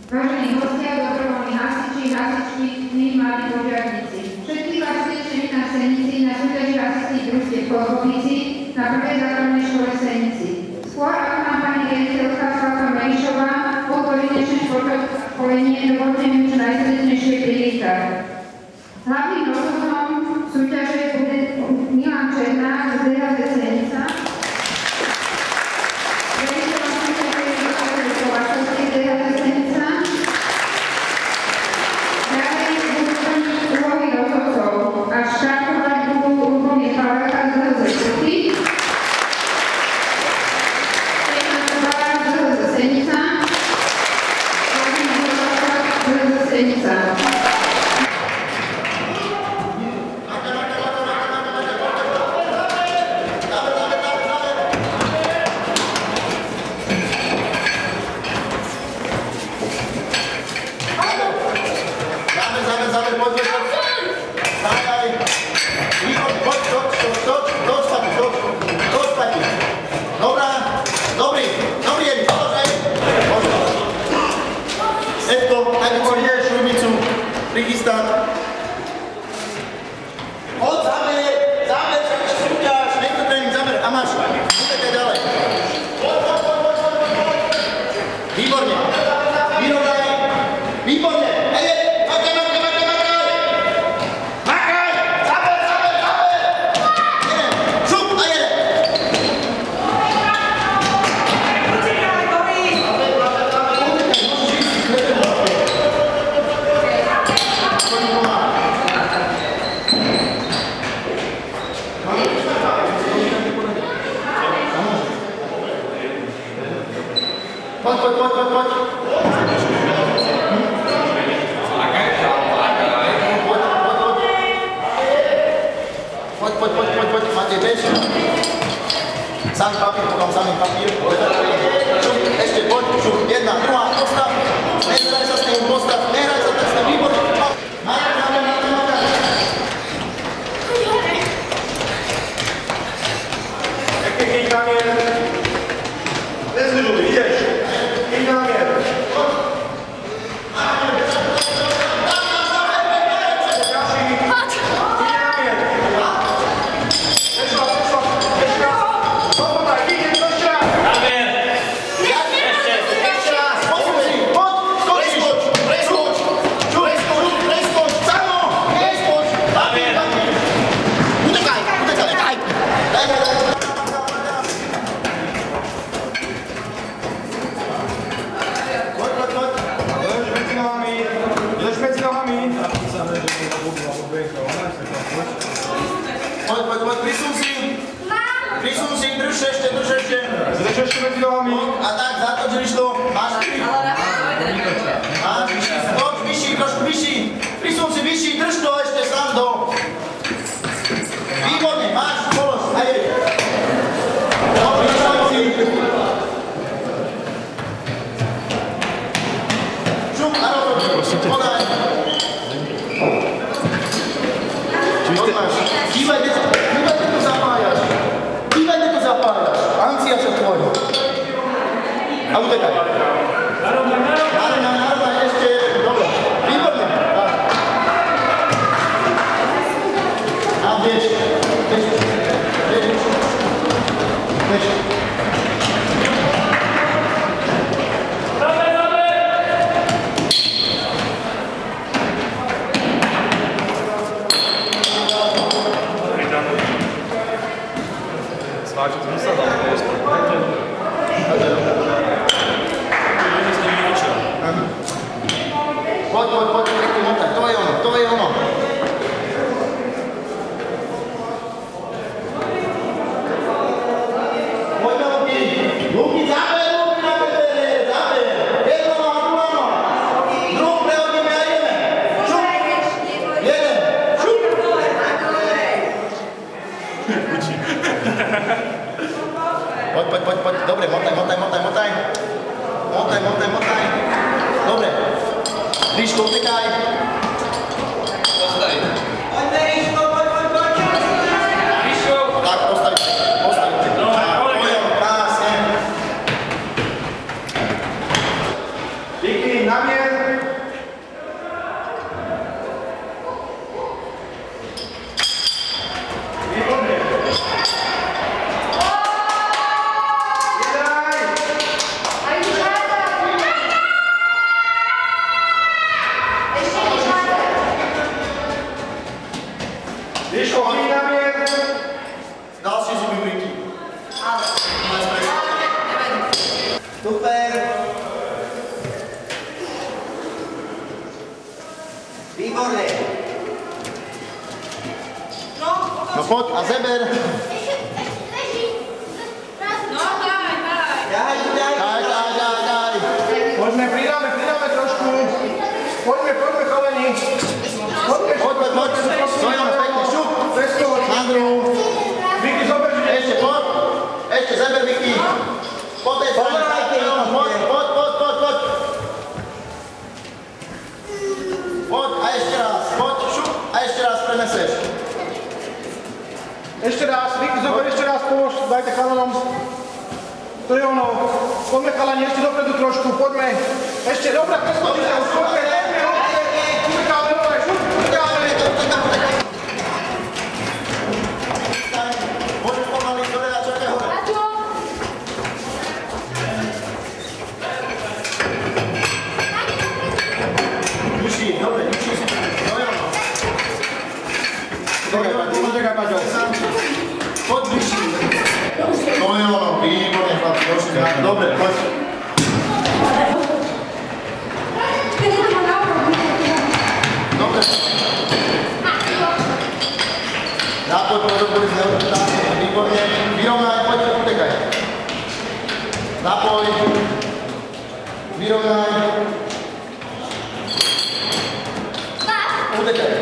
Vážení hostia, dobrovoľní hasiči, hasičky, mladí požiarníci. Všetkých vás srdečne vítam v Senici na súťaži hasičských družstiev v Kolbovnici na prvej základnej škole v Senici. Skôr ako nám pani riaditeľka Slavka Melišová otvorí dnešné športové školenie, dovolte mi čo najsrdečnejšie privítať. Hlavným rozhodcom súťaže bude Milan Černák z DHZ Senica. Riaditeľom súťaže je Viktor Kovačovský z DHZ Senica. Ďalej budú plniť úlohy rozhodcov a štartovať budú Lubomír Pavelka z DHZ Šuty. Stefan Kováč z DHZ Senica. Vladimír Kováč z DHZ Senica. Prichystať. Od zámer, súťaž, niekto tréning, zámer a máš. Budete ďalej. Výborne. Vyrovnaj. Výborne. Makaj. Makaj. Zámer. Jeden. Šup a jeden. Poď. Poď, Matej, bež. Samý papír, potom samý papír. Ešte poď, šup, jedna, druhá, postav. Nehraj sa s tým, postav, nehraj sa s tým, výborne. Makaj. Keď kamier. Nezvyžuj, ideš. Keď kamier. Poď, prisun si, drž ešte. Drž ešte medzi nohami. A tak, zatočíš to, máš kýry. Máš, poď, vyšší, trošku vyšší. Prisun si vyšší, drž to ešte sám do. Výborne, máš, polož, aj. Dobrý, si. Šup a rozhodni, podaj. Kývajte to zapájaš. Ancia sa tvoj. A utekaj. Narovnaj ešte. Dobre. Výborne. A bež. Poď, pekne motaj, to je ono. Poďme Luky, záber na bebere, záber. Jedno a druhá noha. Druhú prehodíme a ideme. Šup. Jeden. Šup. Poď. Dobre, motaj. Dobre. Ríško, utekaj. Postaviť. Poď. Ríško. Tak, postaviť. Super. Výborne. No poď a zeber. Daj. Poďme, pridáme trošku. Poďme, chalani. Poďme. Stojíme pekne, šup. Na druhú. Vicky, zober, že Ešte, poď. Ešte, zeber, Vicky. Poď. Poď a ešte raz. Poď, šup a ešte raz preneseš. Ešte raz, Vicky, zober ešte raz, polož, dajte chalanom. To je ono. Poďme, chalani, ešte dopredu trošku, poďme. Ešte, dobre, preskočte sa, už poďme. Utekáme, šup, utekáme. Poď pomaly, dole a čakaj hore. Vyšší, dobre, vyšší. Počekaj, Paťo. Poď vyšší. To je ono, výborne, chlapci, trošku. Dobre, poď. Dobre. Nápoď, výborne. Vyrovnaj, poď, utekaj. Nápoj. Vyrovnaj. Utekaj.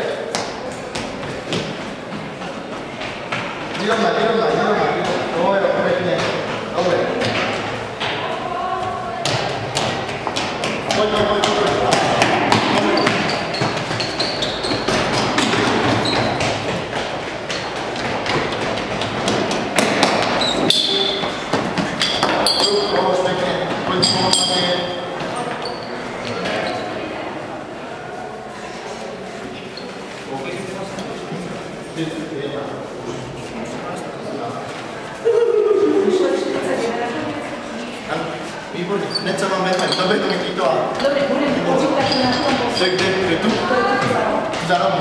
Vyrovnaj. To je pekne. Dobre. Poď. Pomôž pekne. Poď pomôž pekne. Výborne, hneď sa vám vezmem, dobre, to mi týto a... Dobre, budem počítať na tom postu. Kde tu?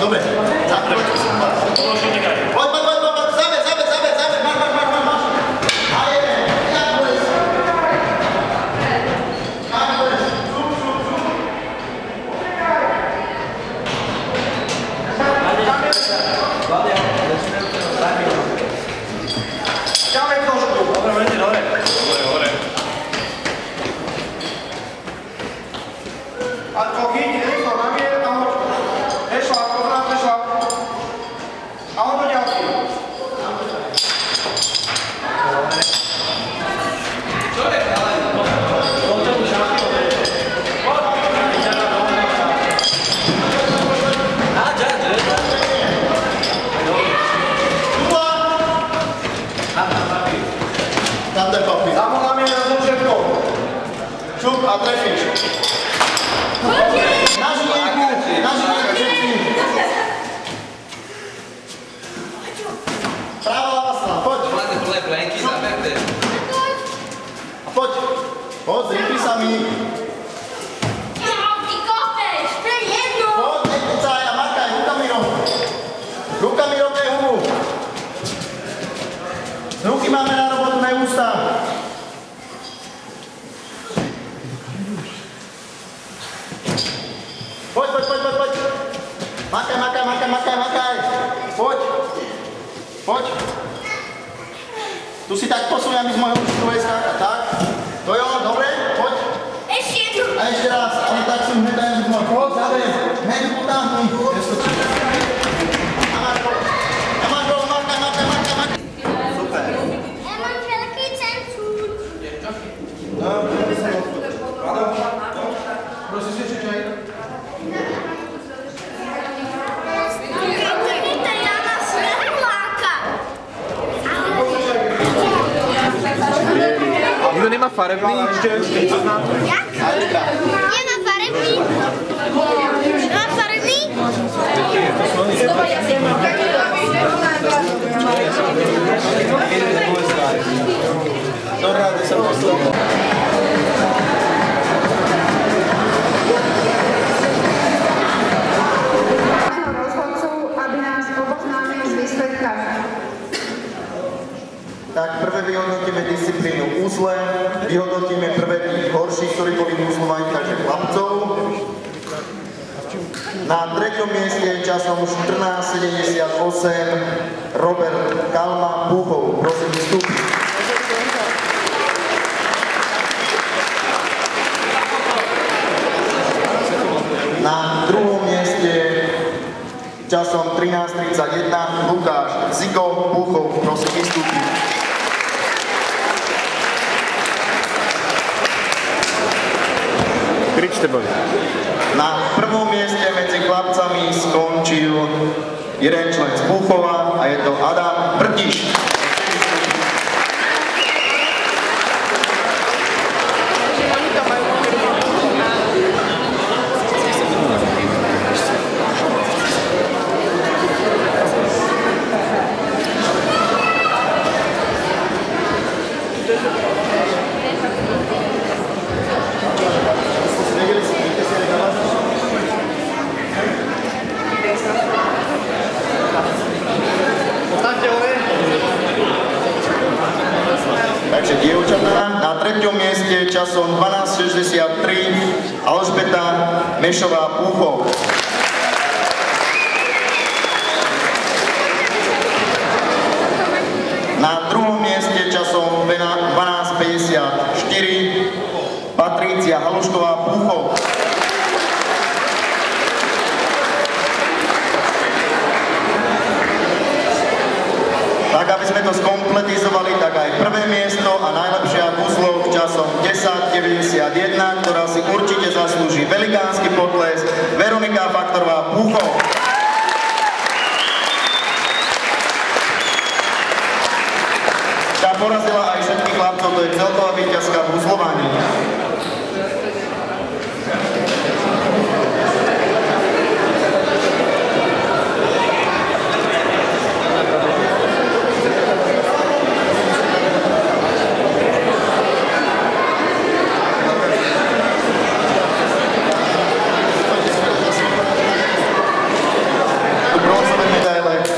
Dobre, zaprvé to som vás. Poď, zaber, máš. A jeden, jak budeš. Ďalej trošku. Dobre. A to chyť, rýchlo, na mier a hoď. Prešlap. A hoď do ďalší. Tam daj papír. Tam ho na mier na všetko. Šup a trefíš. Na žilinku, všetci. Práva ľava strana, poď. A poď, zrýpni sa mi. Poď, nekúcaj a makaj, rukami rovnej hubu. Ruky máme na robotu, ne ústa. Poď. Makaj. Poď. Tu si tak posuň, aby z môjho ručku bude skákať, tak? To je ono, dobre? Poď. A ešte raz, ale tak si hneď dajem z môjho. Poď, zaber. Hneď ju potáhnuj. Neskočí. A máš gol, makaj. Super. Ja mám veľký centúr. Prosím si ešte čaj. Nikdo nemá farebný? Jak? Nemá farebný. Má farebný? Do rády sa poslal. Rozhodcu, aby nás oboznámil s výsledkami. Tak prvé vyhodnotíme disciplínu uzle, vyhodnotíme prvé tých horších, ktorí boli v uzlovaní, takže chlapcov. Na 3. mieste časom 14:78 Robert Kalma Púchov. Prosím, vystúpiť. Na 2. mieste časom 13:31 Lukáš Zigo Púchov. Prosím, vystúpiť. Na 1. mieste medzi chlapcami skončil jeden člen z Púchova a je to Adam Brtiš. Takže dievčatá na 3. mieste časom 12:63 Alžbeta Mešová Púchov. Na 2. mieste časom 12:54 Patrícia Halušková Púchov. Tak, aby sme to skompletizovali, tak aj prvé miesto a najlepšia v uzloch časom 10:91, ktorá si určite zaslúži velikánsky potlesk, Veronika Faktorová Púchov. Tá porazila aj všetkých chlapcov, to je celková víťazka v uzlovaní.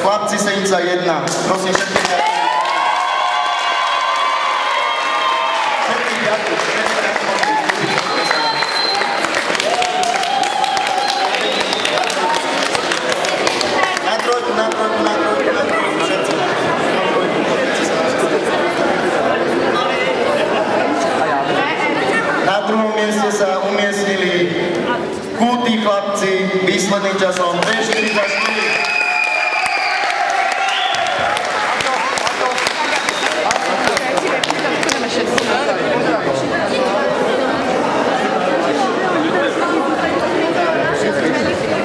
Chlapci Senica 1, prosím všetkých na trojku, všetci. Na 2. mieste sa umiestnili Kúty chlapci výsledným časom 2:44.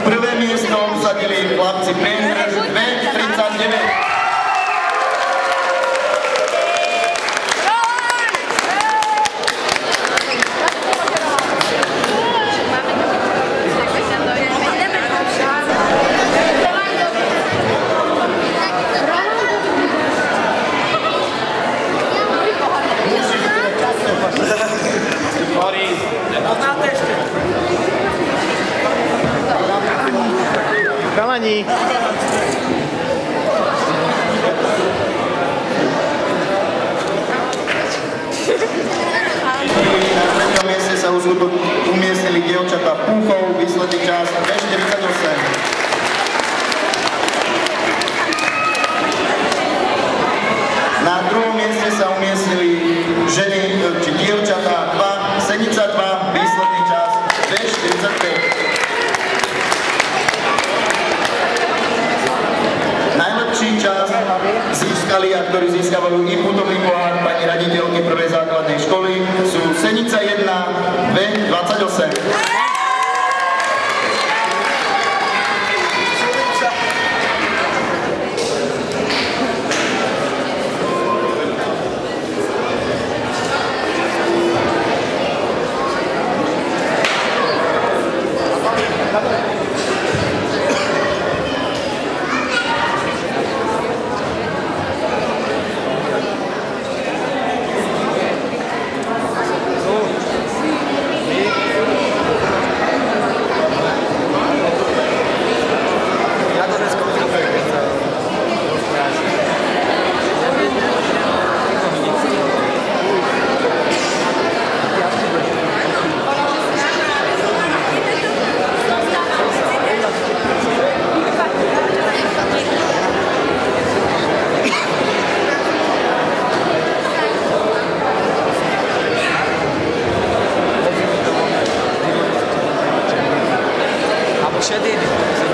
Prvé miesto usadili chlapci Priemer 2:39. Chalani. Na 3. mieste sa už umiestnili dievčatá Púchov, výsledný čas 2:48. Na 2. mieste sa umiestnili ženy, či dievčatá 2, Senica 2, výsledný čas 2:45. Najlepší čas získali a ktorí získavajú i putovný pohár pani raditeľky prvej základnej školy sú Senica 1, 2:28. šedý.